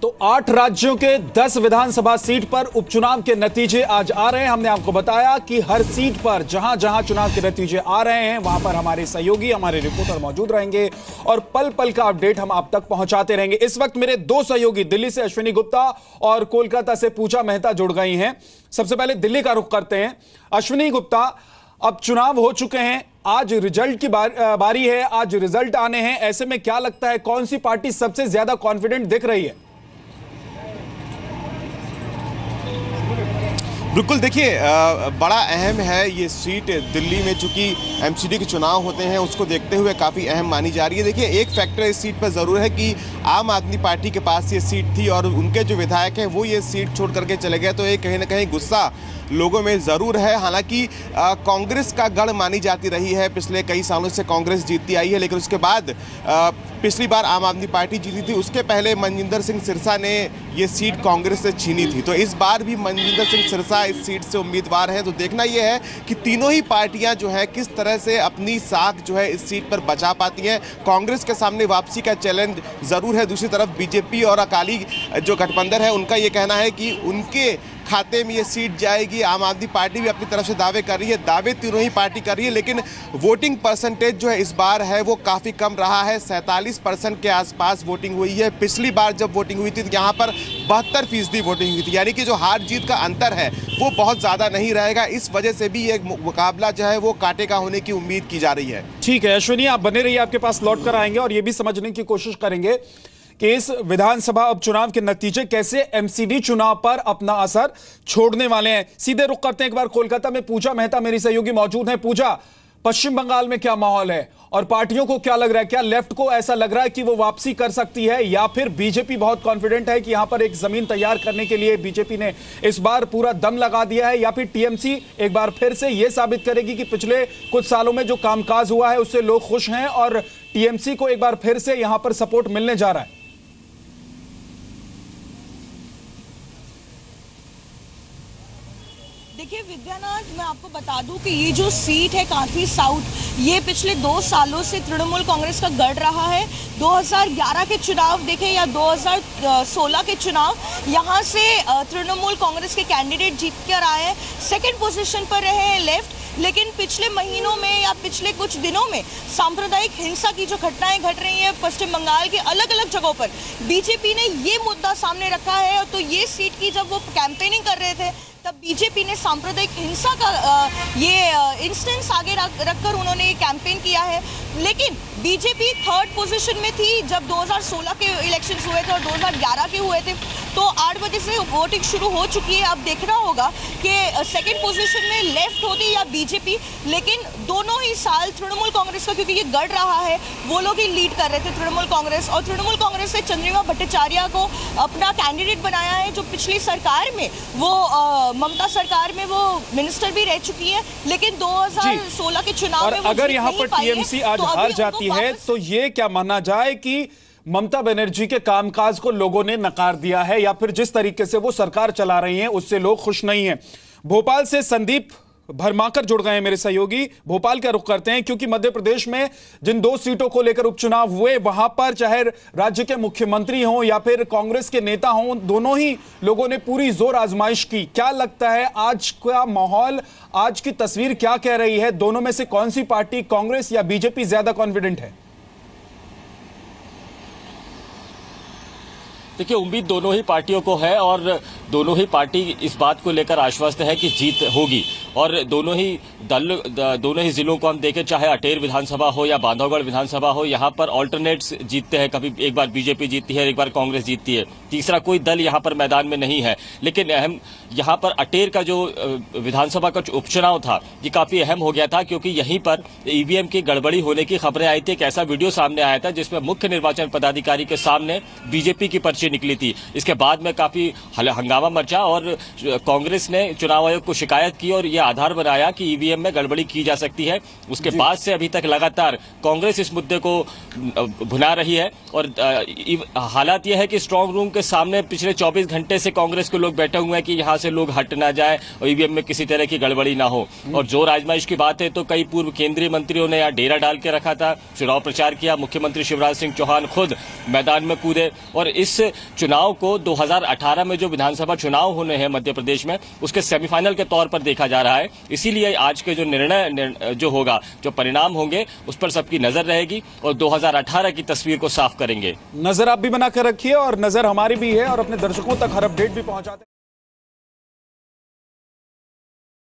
तो 8 राज्यों के 10 विधानसभा सीट पर उपचुनाव के नतीजे आज आ रहे हैं। हमने आपको बताया कि हर सीट पर जहां जहां चुनाव के नतीजे आ रहे हैं वहां पर हमारे सहयोगी, हमारे रिपोर्टर मौजूद रहेंगे और पल पल का अपडेट हम आप तक पहुंचाते रहेंगे। इस वक्त मेरे दो सहयोगी दिल्ली से अश्विनी गुप्ता और कोलकाता से पूजा मेहता जुड़ गई हैं। सबसे पहले दिल्ली का रुख करते हैं। अश्विनी गुप्ता, अब चुनाव हो चुके हैं, आज रिजल्ट की बारी है, आज रिजल्ट आने हैं। ऐसे में क्या लगता है कौन सी पार्टी सबसे ज्यादा कॉन्फिडेंट दिख रही है? बिल्कुल, देखिए बड़ा अहम है ये सीट दिल्ली में, चूंकि एमसीडी के चुनाव होते हैं उसको देखते हुए काफ़ी अहम मानी जा रही है। देखिए एक फैक्टर इस सीट पर ज़रूर है कि आम आदमी पार्टी के पास ये सीट थी और उनके जो विधायक हैं वो ये सीट छोड़ करके चले गए, तो ये कहीं ना कहीं गुस्सा लोगों में ज़रूर है। हालांकि कांग्रेस का गढ़ मानी जाती रही है, पिछले कई सालों से कांग्रेस जीतती आई है, लेकिन उसके बाद पिछली बार आम आदमी पार्टी जीती थी, उसके पहले मनजिंदर सिंह सिरसा ने ये सीट कांग्रेस से छीनी थी। तो इस बार भी मनजिंदर सिंह सिरसा इस सीट से उम्मीदवार हैं। तो देखना यह है कि तीनों ही पार्टियां जो है किस तरह से अपनी साख जो है इस सीट पर बचा पाती हैं। कांग्रेस के सामने वापसी का चैलेंज ज़रूर है। दूसरी तरफ बीजेपी और अकाली जो गठबंधन है उनका ये कहना है कि उनके खाते में ये सीट जाएगी। आम आदमी पार्टी भी अपनी तरफ से दावे कर रही है, दावे तीनों ही पार्टी कर रही है, लेकिन वोटिंग परसेंटेज जो है इस बार है वो काफ़ी कम रहा है। 47% के आसपास वोटिंग हुई है। पिछली बार जब वोटिंग हुई थी तो यहाँ पर 72% वोटिंग हुई थी, यानी कि जो हार जीत का अंतर है वो बहुत ज़्यादा नहीं रहेगा। इस वजह से भी ये मुकाबला जो है वो कांटे का होने की उम्मीद की जा रही है। ठीक है अश्विनी, आप बने रहिए, आपके पास लौट कर आएंगे और ये भी समझने की कोशिश करेंगे कि इस विधानसभा उपचुनाव के नतीजे कैसे एमसीडी चुनाव पर अपना असर छोड़ने वाले हैं। सीधे रुख करते हैं एक बार कोलकाता में। पूजा मेहता मेरी सहयोगी मौजूद है। पूजा, पश्चिम बंगाल में क्या माहौल है और पार्टियों को क्या लग रहा है? क्या लेफ्ट को ऐसा लग रहा है कि वो वापसी कर सकती है, या फिर बीजेपी बहुत कॉन्फिडेंट है कि यहां पर एक जमीन तैयार करने के लिए बीजेपी ने इस बार पूरा दम लगा दिया है, या फिर टीएमसी एक बार फिर से यह साबित करेगी कि पिछले कुछ सालों में जो कामकाज हुआ है उससे लोग खुश हैं और टीएमसी को एक बार फिर से यहां पर सपोर्ट मिलने जा रहा है? देखिए विद्यानाथ, मैं आपको बता दूं कि ये जो सीट है कांठी साउथ, ये पिछले 2 सालों से तृणमूल कांग्रेस का गढ़ रहा है। 2011 के चुनाव देखें या 2016 के चुनाव, यहाँ से तृणमूल कांग्रेस के कैंडिडेट जीत कर आए हैं, सेकंड पोजीशन पर रहे हैं लेफ्ट। लेकिन पिछले महीनों में या पिछले कुछ दिनों में सांप्रदायिक हिंसा की जो घटनाएं घट रही हैं पश्चिम बंगाल के अलग अलग जगहों पर, बीजेपी ने ये मुद्दा सामने रखा है। तो ये सीट की जब वो कैंपेनिंग कर रहे थे तब बीजेपी ने सांप्रदायिक हिंसा का ये इंस्टेंस आगे रखकर उन्होंने ये कैंपेन किया है। लेकिन बीजेपी 3rd पोजीशन में थी जब 2016 के इलेक्शंस हुए थे और 2011 के हुए थे। तो 8 बजे से वोटिंग शुरू हो चुकी है। अब देखना होगा कि सेकंड पोजीशन में लेफ्ट होती या बीजेपी, लेकिन दोनों ही साल तृणमूल कांग्रेस का, क्योंकि ये गढ़ रहा है, वो लोग ही लीड कर रहे थे तृणमूल कांग्रेस। और तृणमूल कांग्रेस ने चंद्रिमा भट्टाचार्य को अपना कैंडिडेट बनाया है, जो पिछली सरकार में वो ममता सरकार में वो मिनिस्टर भी रह चुकी है। लेकिन 2016 के चुनाव में अगर यहाँ पर टीएमसी आज हार जाती है तो ये क्या माना जाए कि ममता बनर्जी के कामकाज को लोगों ने नकार दिया है, या फिर जिस तरीके से वो सरकार चला रही हैं उससे लोग खुश नहीं हैं? भोपाल से संदीप भरमाकर जुड़ गए हैं मेरे सहयोगी। भोपाल का रुख करते हैं, क्योंकि मध्य प्रदेश में जिन 2 सीटों को लेकर उपचुनाव हुए वहां पर चाहे राज्य के मुख्यमंत्री हों या फिर कांग्रेस के नेता हों, दोनों ही लोगों ने पूरी जोर आजमाइश की। क्या लगता है आज का माहौल, आज की तस्वीर क्या कह रही है? दोनों में से कौन सी पार्टी, कांग्रेस या बीजेपी, ज्यादा कॉन्फिडेंट है? देखिए, उम्मीद दोनों ही पार्टियों को है और दोनों ही पार्टी इस बात को लेकर आश्वस्त है कि जीत होगी। और दोनों ही जिलों को हम देखें, चाहे अटेर विधानसभा हो या बांधवगढ़ विधानसभा हो, यहाँ पर ऑल्टरनेट्स जीतते हैं। कभी एक बार बीजेपी जीतती है, एक बार कांग्रेस जीतती है, तीसरा कोई दल यहाँ पर मैदान में नहीं है। लेकिन अहम यहाँ पर अटेर का जो विधानसभा का उपचुनाव था ये काफी अहम हो गया था, क्योंकि यहीं पर ईवीएम की गड़बड़ी होने की खबरें आई थी। एक ऐसा वीडियो सामने आया था जिसमें मुख्य निर्वाचन पदाधिकारी के सामने बीजेपी की पर्ची निकली थी। इसके बाद में काफी हंगामा मचा और कांग्रेस ने चुनाव आयोग को शिकायत की और ये आधार बनाया कि ईवीएम में गड़बड़ी की जा सकती है। उसके बाद से अभी तक लगातार कांग्रेस इस मुद्दे को भुना रही है और हालात यह है कि स्ट्रांग रूम के सामने पिछले 24 घंटे से कांग्रेस के लोग बैठे हुए हैं कि यहां से लोग हट ना जाए और ईवीएम में किसी तरह की गड़बड़ी ना हो। और जोर आजमाइश की बात है तो कई पूर्व केंद्रीय मंत्रियों ने यहाँ डेरा डाल के रखा था, चुनाव प्रचार किया। मुख्यमंत्री शिवराज सिंह चौहान खुद मैदान में कूदे और इस चुनाव को 2018 में जो विधानसभा चुनाव होने हैं मध्य प्रदेश में, उसके सेमीफाइनल के तौर पर देखा जा रहा है। इसीलिए आज के जो निर्णय जो होगा, जो परिणाम होंगे, उस पर सबकी नजर रहेगी और 2018 की तस्वीर को साफ करेंगे। नजर आप भी बना कर रखिए और नजर हमारी भी है और अपने दर्शकों तक हर अपडेट भी पहुंचाते